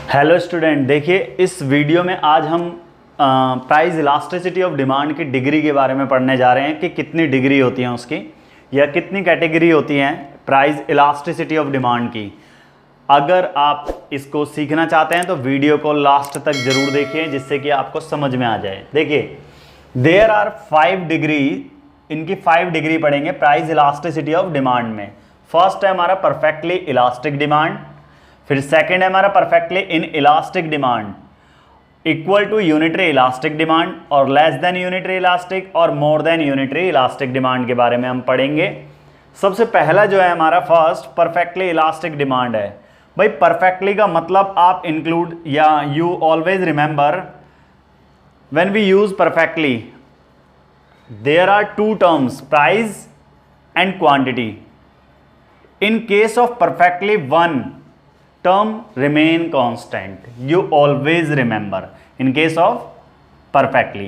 Hello student, देखिए इस video में आज हम प्राइस इलास्टिसिटी ऑफ डिमांड की डिग्री के बारे में पढ़ने जा रहे हैं कि कितनी डिग्री होती हैं उसकी या कितनी कैटेगरी होती हैं प्राइस इलास्टिसिटी ऑफ डिमांड की। अगर आप इसको सीखना चाहते हैं तो वीडियो को लास्ट तक जरूर देखिए जिससे कि आपको समझ में आ जाए। देखिए देयर आर 5 डिग्री, इनकी 5 डिग्री पढ़ेंगे प्राइस इलास्टिसिटी ऑफ डिमांड में। फर्स्ट है हमारा परफेक्टली इलास्टिक डिमांड, फिर सेकंड है हमारा perfectly inelastic demand, equal to unitary elastic demand और लेस देन यूनिटरी इलास्टिक और more than unitary elastic demand के बारे में हम पढ़ेंगे। सबसे पहला जो है हमारा फर्स्ट परफेक्टली इलास्टिक डिमांड है। भाई परफेक्टली का मतलब आप इंक्लूड या you always remember when we use perfectly there are 2 terms price and quantity. In case of perfectly one term remain constant, you always remember in case of perfectly।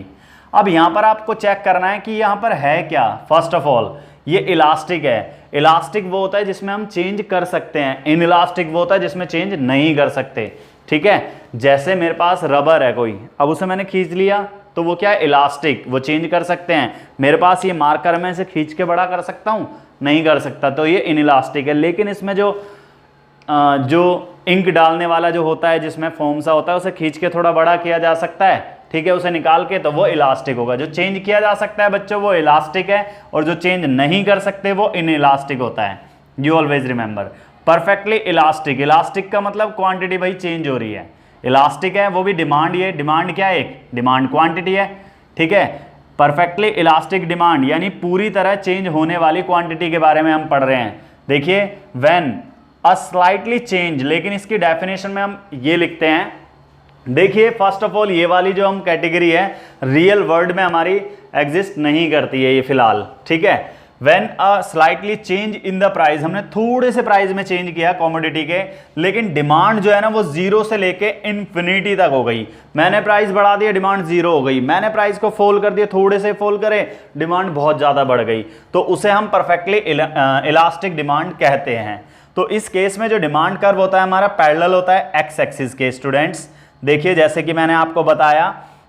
अब यहां पर आपको चेक करना है कि यहां पर है क्या। फर्स्ट ऑफ ऑल ये इलास्टिक है। इलास्टिक वो होता है जिसमें हम चेंज कर सकते हैं, इन इलास्टिक वो होता है जिसमें चेंज नहीं कर सकते। ठीक है, जैसे मेरे पास रबर है कोई, अब उसे मैंने खींच लिया तो वो क्या है, इलास्टिक, वो चेंज कर सकते हैं। मेरे पास ये मार्कर, मैं इसे खींच के बड़ा कर सकता हूं, नहीं कर सकता, तो ये इन इलास्टिक है। लेकिन इसमें जो इंक डालने वाला जो होता है जिसमें फोम सा होता है उसे खींच के थोड़ा बड़ा किया जा सकता है। ठीक है, उसे निकाल के, तो वो इलास्टिक होगा। जो चेंज किया जा सकता है बच्चों वो इलास्टिक है और जो चेंज नहीं कर सकते वो इन इलास्टिक होता है। You always remember perfectly elastic. Elastic का मतलब क्वांटिटी भाई चेंज हो रही है, इलास्टिक है वो भी डिमांड। ये डिमांड क्या है, एक डिमांड क्वांटिटी है। ठीक है, परफेक्टली इलास्टिक डिमांड यानी पूरी तरह चेंज होने वाली क्वांटिटी के बारे में हम पढ़ रहे हैं। देखिए व्हेन अ स्लाइटली चेंज, लेकिन इसकी डेफिनेशन में हम ये लिखते हैं। देखिए फर्स्ट ऑफ ऑल ये वाली जो हम कैटेगरी है रियल वर्ल्ड में हमारी एग्जिस्ट नहीं करती है ये फिलहाल। ठीक है, when a slightly change in the price, हमने थोड़े से प्राइस में चेंज किया कमोडिटी के, लेकिन डिमांड जो है ना वो 0 से लेके इन्फिनिटी तक हो गई। मैंने प्राइस बढ़ा दिया, डिमांड 0 हो गई। मैंने प्राइस को फोल कर दिया, थोड़े से फोल करे, डिमांड बहुत ज्यादा बढ़ गई, तो उसे हम परफेक्टली इलास्टिक डिमांड कहते हैं। तो इस केस में जो डिमांड कर्व होता है हमारा पैरेलल होता है एक्स एक्सिस के। स्टूडेंट्स देखिए जैसे कि मैंने आपको बताया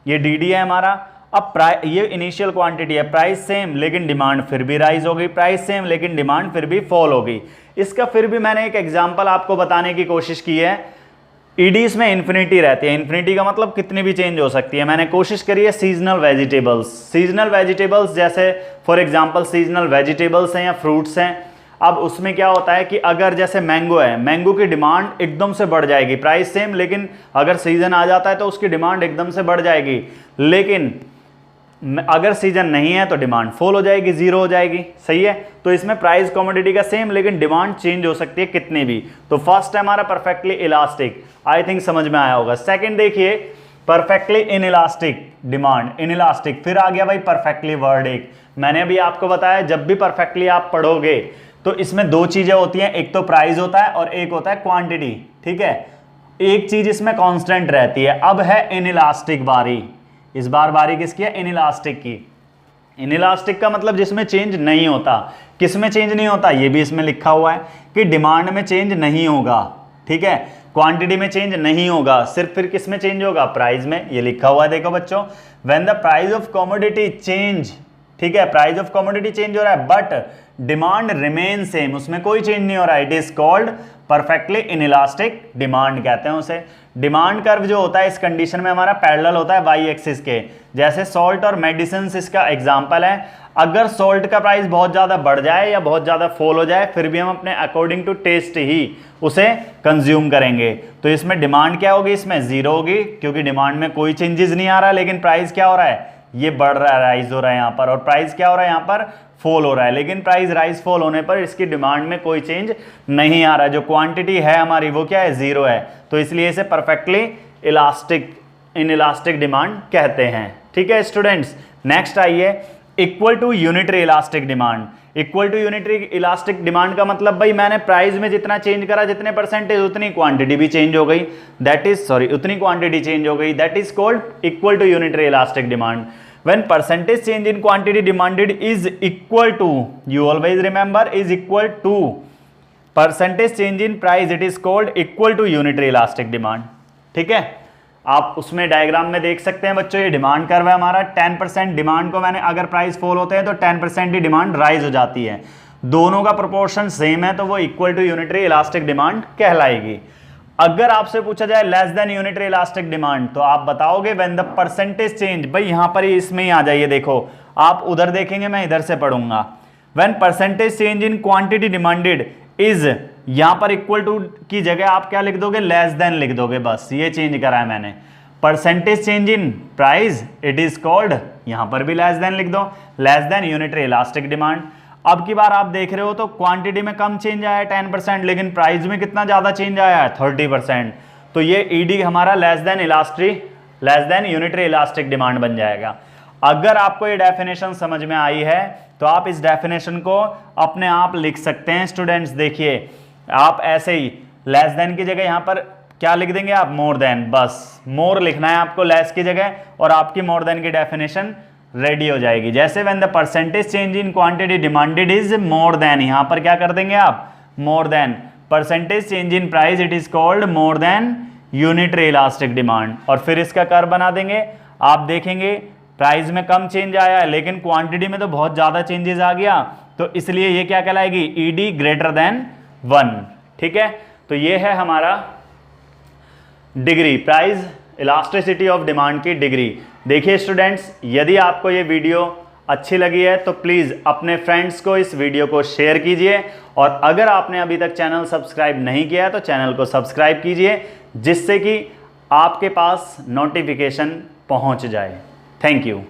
ये डी है हमारा। अब ये इनिशियल क्वांटिटी है, प्राइस सेम लेकिन डिमांड फिर भी राइज हो गई, प्राइस सेम लेकिन डिमांड फिर भी फॉल हो गई। इसका फिर भी मैंने एक एग्जांपल आपको बताने की कोशिश की है। ईडीज में इन्फिनिटी रहती है, इन्फिनिटी का मतलब कितनी भी चेंज हो सकती है। मैंने कोशिश करी है सीजनल वेजिटेबल्स, सीजनल वेजिटेबल्स जैसे फॉर एग्जांपल सीजनल वेजिटेबल्स हैं या फ्रूट्स हैं। अब उसमें क्या होता है कि अगर जैसे मैंगो है, मैंगो की डिमांड एकदम से बढ़ जाएगी, प्राइस सेम, लेकिन अगर सीजन आ जाता है तो उसकी डिमांड एकदम से बढ़ जाएगी। लेकिन अगर सीजन नहीं है तो डिमांड फॉल हो जाएगी, 0 हो जाएगी। सही है, तो इसमें प्राइस कमोडिटी का सेम लेकिन डिमांड चेंज हो सकती है कितनी भी। तो फर्स्ट है हमारा परफेक्टली इलास्टिक, आई थिंक समझ में आया होगा। सेकेंड देखिए perfectly inelastic demand, in elastic. फिर आ गया भाई परफेक्टली वर्ड एक। मैंने अभी आपको बताया जब भी परफेक्टली आप पढ़ोगे तो इसमें 2 चीजें होती हैं, एक तो प्राइस होता है और एक होता है क्वांटिटी। ठीक है, एक चीज इसमें कांस्टेंट रहती है। अब है इन इलास्टिक बारी, इस बार बारी किसकी है, इन इलास्टिक की। इन इलास्टिक का मतलब जिसमें चेंज नहीं होता। किसमें चेंज नहीं होता, ये भी इसमें लिखा हुआ है कि डिमांड में चेंज नहीं होगा। ठीक है, क्वांटिटी में चेंज नहीं होगा, सिर्फ फिर किस में चेंज होगा, प्राइस में। ये लिखा हुआ है देखो बच्चों, when the price of commodity change. ठीक है, प्राइस ऑफ कमोडिटी चेंज हो रहा है बट डिमांड रिमेन सेम, उसमें कोई चेंज नहीं हो रहा है, it is called perfectly inelastic demand कहते हैं उसे। डिमांड कर्व जो होता है इस कंडीशन में हमारा पैरेलल होता है वाई एक्सिस के। जैसे सॉल्ट और मेडिसिन इसका एग्जांपल है। अगर सॉल्ट का प्राइस बहुत ज्यादा बढ़ जाए या बहुत ज्यादा फॉल हो जाए फिर भी हम अपने अकॉर्डिंग टू टेस्ट ही उसे कंज्यूम करेंगे। तो इसमें डिमांड क्या होगी, इसमें 0 होगी क्योंकि डिमांड में कोई चेंजेस नहीं आ रहा, लेकिन प्राइस क्या हो रहा है, ये बढ़ रहा है, राइज हो रहा है यहाँ पर। और प्राइस क्या हो रहा है, यहाँ पर फॉल हो रहा है। लेकिन प्राइस राइज फॉल होने पर इसकी डिमांड में कोई चेंज नहीं आ रहा है। जो क्वांटिटी है हमारी वो क्या है, 0 है। तो इसलिए इसे perfectly elastic inelastic demand कहते हैं। ठीक है स्टूडेंट्स, नेक्स्ट आइए equal to unitary elastic demand. Equal to unitary elastic demand का मतलब भाई मैंने प्राइस में जितना चेंज करा, जितने परसेंटेज, उतनी क्वांटिटी भी चेंज हो गई, दैट इज उतनी क्वांटिटी चेंज हो गई, that is called equal to unitary elastic demand. when percentage change in quantity demanded is equal to, you always remember, is equal to percentage change in price, it is called equal to unitary elastic demand. ठीक है, आप उसमें diagram में देख सकते हैं बच्चों, ये डिमांड कर्व है हमारा। 10% डिमांड को मैंने, अगर प्राइस फॉल होते हैं तो 10% ही डिमांड राइज हो जाती है। दोनों का प्रोपोर्शन सेम है तो वो equal to unitary elastic demand कहलाएगी। अगर आपसे पूछा जाए less than unitary elastic demand, तो आप बताओगे व्हेन द परसेंटेज चेंज, भाई यहां पर ही इसमें ही आ जाइए, देखो आप उधर देखेंगे मैं इधर से पढ़ूंगा। When percentage change in quantity demanded is, यहां पर इक्वल टू की जगह आप क्या लिख दोगे, लेस देन लिख दोगे, बस ये चेंज करा है मैंने। Percentage change in price it is called, यहां पर भी लेस देन लिख दो, less than unitary elastic demand. अब की बार आप देख रहे हो तो क्वांटिटी में कम चेंज आया है 10%, लेकिन प्राइस में कितना ज्यादा चेंज आया है 30%, तो ये ईडी हमारा less than unitary elastic demand बन जाएगा। अगर आपको ये डेफिनेशन समझ में आई है तो आप इस डेफिनेशन को अपने आप लिख सकते हैं स्टूडेंट्स। देखिए आप ऐसे ही लेस देन की जगह यहां पर क्या लिख देंगे आप, मोर देन, बस मोर लिखना है आपको लेस की जगह, और आपकी मोर देन की डेफिनेशन रेडी हो जाएगी। जैसे when the percentage change in quantity demanded is more than, यहां पर क्या कर देंगे आप, more than. Percentage change in price it is called more than unitary elastic demand, और फिर इसका कर्व बना देंगे। आप देखेंगे प्राइस में कम चेंज आया है लेकिन क्वांटिटी में तो बहुत ज्यादा चेंजेस आ गया, तो इसलिए ये क्या कहलाएगी, ईडी ग्रेटर देन 1। ठीक है, तो ये है हमारा degree, price elasticity of demand की डिग्री। देखिए स्टूडेंट्स, यदि आपको ये वीडियो अच्छी लगी है तो प्लीज़ अपने फ्रेंड्स को इस वीडियो को शेयर कीजिए, और अगर आपने अभी तक चैनल सब्सक्राइब नहीं किया है तो चैनल को सब्सक्राइब कीजिए, जिससे कि आपके पास नोटिफिकेशन पहुंच जाए। Thank you.